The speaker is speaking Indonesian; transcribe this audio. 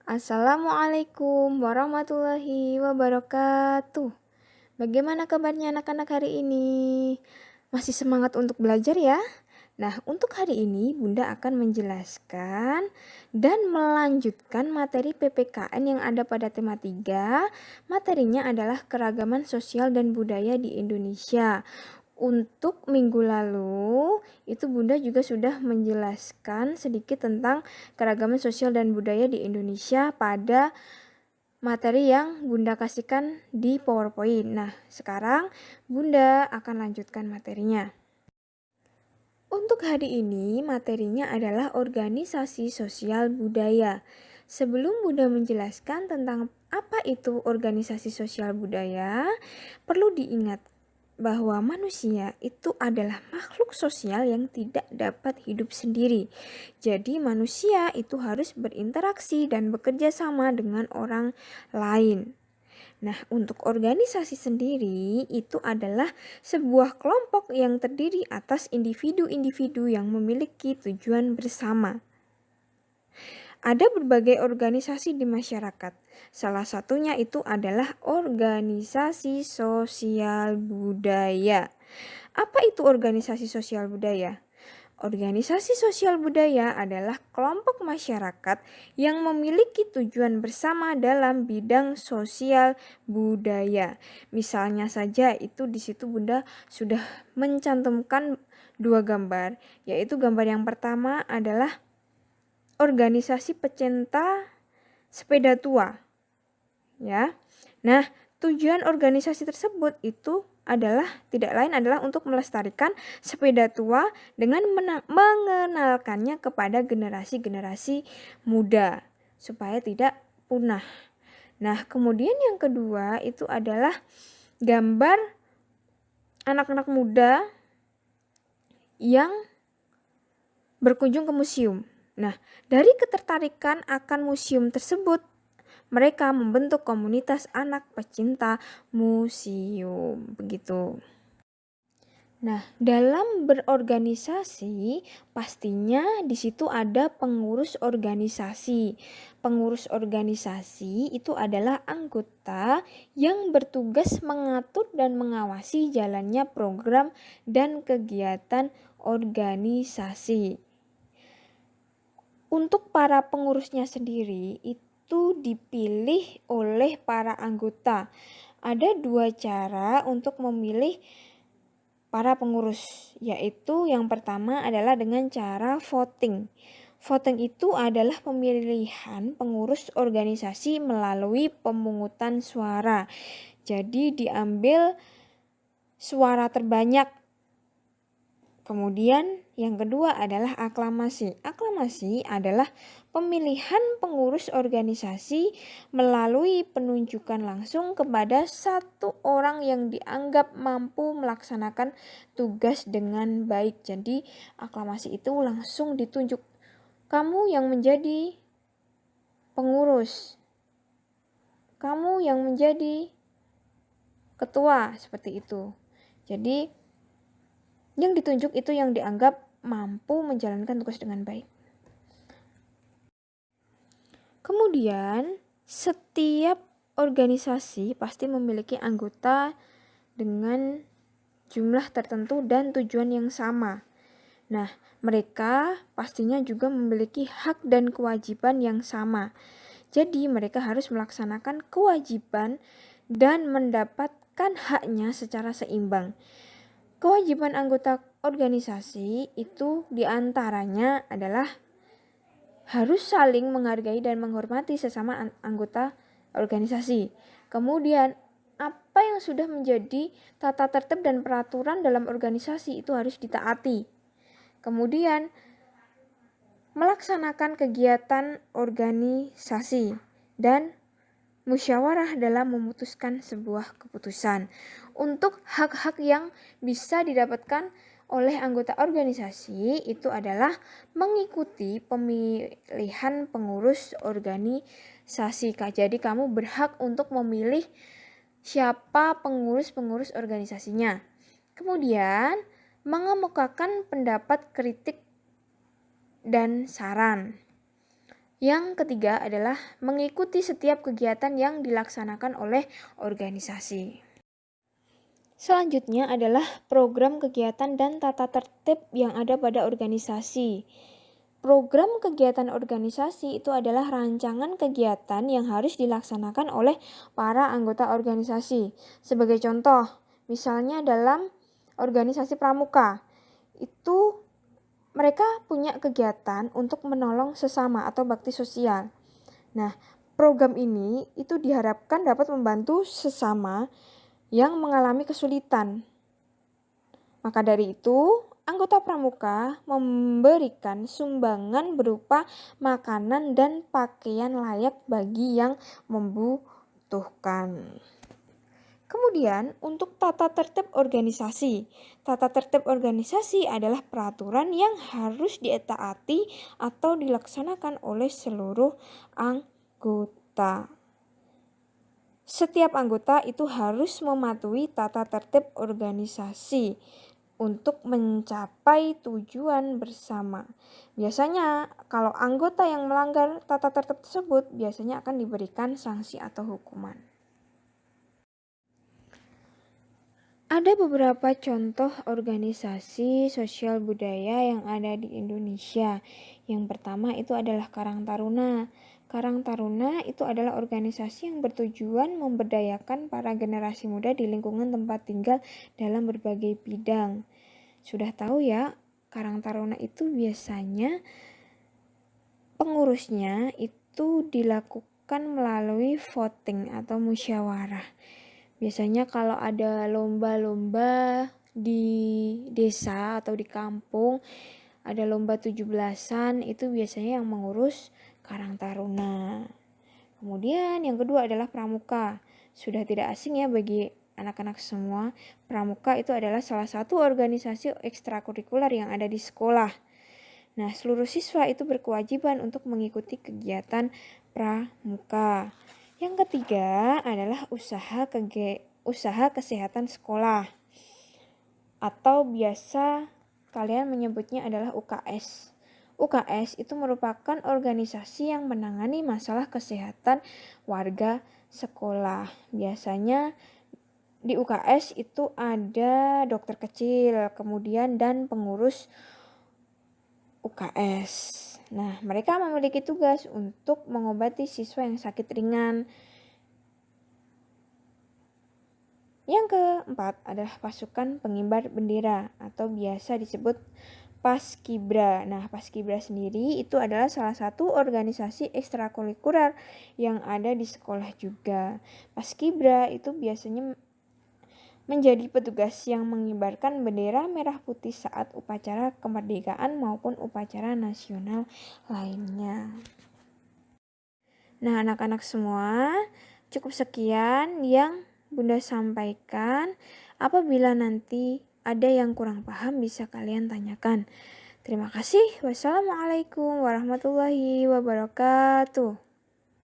Assalamualaikum warahmatullahi wabarakatuh. Bagaimana kabarnya anak-anak hari ini? Masih semangat untuk belajar ya? Nah, untuk hari ini Bunda akan menjelaskan dan melanjutkan materi PPKN yang ada pada tema 3. Materinya adalah keragaman sosial dan budaya di Indonesia. Untuk minggu lalu, itu Bunda juga sudah menjelaskan sedikit tentang keragaman sosial dan budaya di Indonesia pada materi yang Bunda kasihkan di PowerPoint. Nah, sekarang Bunda akan lanjutkan materinya. Untuk hari ini, materinya adalah organisasi sosial budaya. Sebelum Bunda menjelaskan tentang apa itu organisasi sosial budaya, perlu diingat bahwa manusia itu adalah makhluk sosial yang tidak dapat hidup sendiri. Jadi manusia itu harus berinteraksi dan bekerja sama dengan orang lain. Nah, untuk organisasi sendiri itu adalah sebuah kelompok yang terdiri atas individu-individu yang memiliki tujuan bersama. Ada berbagai organisasi di masyarakat. Salah satunya itu adalah organisasi sosial budaya. Apa itu organisasi sosial budaya? Organisasi sosial budaya adalah kelompok masyarakat yang memiliki tujuan bersama dalam bidang sosial budaya. Misalnya saja itu di situ Bunda sudah mencantumkan dua gambar, yaitu gambar yang pertama adalah organisasi pecinta sepeda tua, ya. Nah, tujuan organisasi tersebut itu adalah tidak lain adalah untuk melestarikan sepeda tua dengan mengenalkannya kepada generasi-generasi muda supaya tidak punah. Nah, kemudian yang kedua itu adalah gambar anak-anak muda yang berkunjung ke museum. Nah, dari ketertarikan akan museum tersebut, mereka membentuk komunitas anak pecinta museum, begitu. Nah, dalam berorganisasi, pastinya di situ ada pengurus organisasi. Pengurus organisasi itu adalah anggota yang bertugas mengatur dan mengawasi jalannya program dan kegiatan organisasi. Untuk para pengurusnya sendiri itu dipilih oleh para anggota. Ada dua cara untuk memilih para pengurus, yaitu yang pertama adalah dengan cara voting. Voting itu adalah pemilihan pengurus organisasi melalui pemungutan suara. Jadi diambil suara terbanyak. Kemudian yang kedua adalah aklamasi. Aklamasi adalah pemilihan pengurus organisasi melalui penunjukan langsung kepada satu orang yang dianggap mampu melaksanakan tugas dengan baik. Jadi aklamasi itu langsung ditunjuk. Kamu yang menjadi pengurus. Kamu yang menjadi ketua, seperti itu. Jadi yang ditunjuk itu yang dianggap mampu menjalankan tugas dengan baik. Kemudian, setiap organisasi pasti memiliki anggota dengan jumlah tertentu dan tujuan yang sama. Nah, mereka pastinya juga memiliki hak dan kewajiban yang sama. Jadi, mereka harus melaksanakan kewajiban dan mendapatkan haknya secara seimbang. Kewajiban anggota organisasi itu diantaranya adalah harus saling menghargai dan menghormati sesama anggota organisasi. Kemudian, apa yang sudah menjadi tata tertib dan peraturan dalam organisasi itu harus ditaati. Kemudian, melaksanakan kegiatan organisasi dan musyawarah dalam memutuskan sebuah keputusan. Untuk hak-hak yang bisa didapatkan oleh anggota organisasi itu adalah mengikuti pemilihan pengurus organisasi. Jadi kamu berhak untuk memilih siapa pengurus-pengurus organisasinya. Kemudian mengemukakan pendapat kritik dan saran. Yang ketiga adalah mengikuti setiap kegiatan yang dilaksanakan oleh organisasi. Selanjutnya adalah program kegiatan dan tata tertib yang ada pada organisasi. Program kegiatan organisasi itu adalah rancangan kegiatan yang harus dilaksanakan oleh para anggota organisasi. Sebagai contoh, misalnya dalam organisasi pramuka, itu mereka punya kegiatan untuk menolong sesama atau bakti sosial. Nah, program ini itu diharapkan dapat membantu sesama yang mengalami kesulitan. Maka dari itu, anggota pramuka memberikan sumbangan berupa makanan dan pakaian layak bagi yang membutuhkan. Kemudian, untuk tata tertib organisasi. Tata tertib organisasi adalah peraturan yang harus ditaati atau dilaksanakan oleh seluruh anggota. Setiap anggota itu harus mematuhi tata tertib organisasi untuk mencapai tujuan bersama. Biasanya kalau anggota yang melanggar tata tertib tersebut biasanya akan diberikan sanksi atau hukuman. Ada beberapa contoh organisasi sosial budaya yang ada di Indonesia. Yang pertama itu adalah Karang Taruna. Karang Taruna itu adalah organisasi yang bertujuan memberdayakan para generasi muda di lingkungan tempat tinggal dalam berbagai bidang. Sudah tahu ya, Karang Taruna itu biasanya pengurusnya itu dilakukan melalui voting atau musyawarah. Biasanya kalau ada lomba-lomba di desa atau di kampung, ada lomba 17-an, itu biasanya yang mengurus Karang Taruna. Kemudian yang kedua adalah pramuka. Sudah tidak asing ya bagi anak-anak semua, pramuka itu adalah salah satu organisasi ekstrakurikuler yang ada di sekolah. Nah, seluruh siswa itu berkewajiban untuk mengikuti kegiatan pramuka. Yang ketiga adalah usaha kesehatan sekolah, atau biasa kalian menyebutnya adalah UKS. UKS itu merupakan organisasi yang menangani masalah kesehatan warga sekolah. Biasanya di UKS itu ada dokter kecil, kemudian dan pengurus UKS. Nah, mereka memiliki tugas untuk mengobati siswa yang sakit ringan. Yang keempat adalah pasukan pengibar bendera atau biasa disebut Paskibra. Nah, Paskibra sendiri itu adalah salah satu organisasi ekstrakurikuler yang ada di sekolah juga. Paskibra itu biasanya menjadi petugas yang mengibarkan bendera merah putih saat upacara kemerdekaan maupun upacara nasional lainnya. Nah, anak-anak semua, cukup sekian yang Bunda sampaikan. Apabila nanti ada yang kurang paham bisa kalian tanyakan. Terima kasih. Wassalamualaikum warahmatullahi wabarakatuh.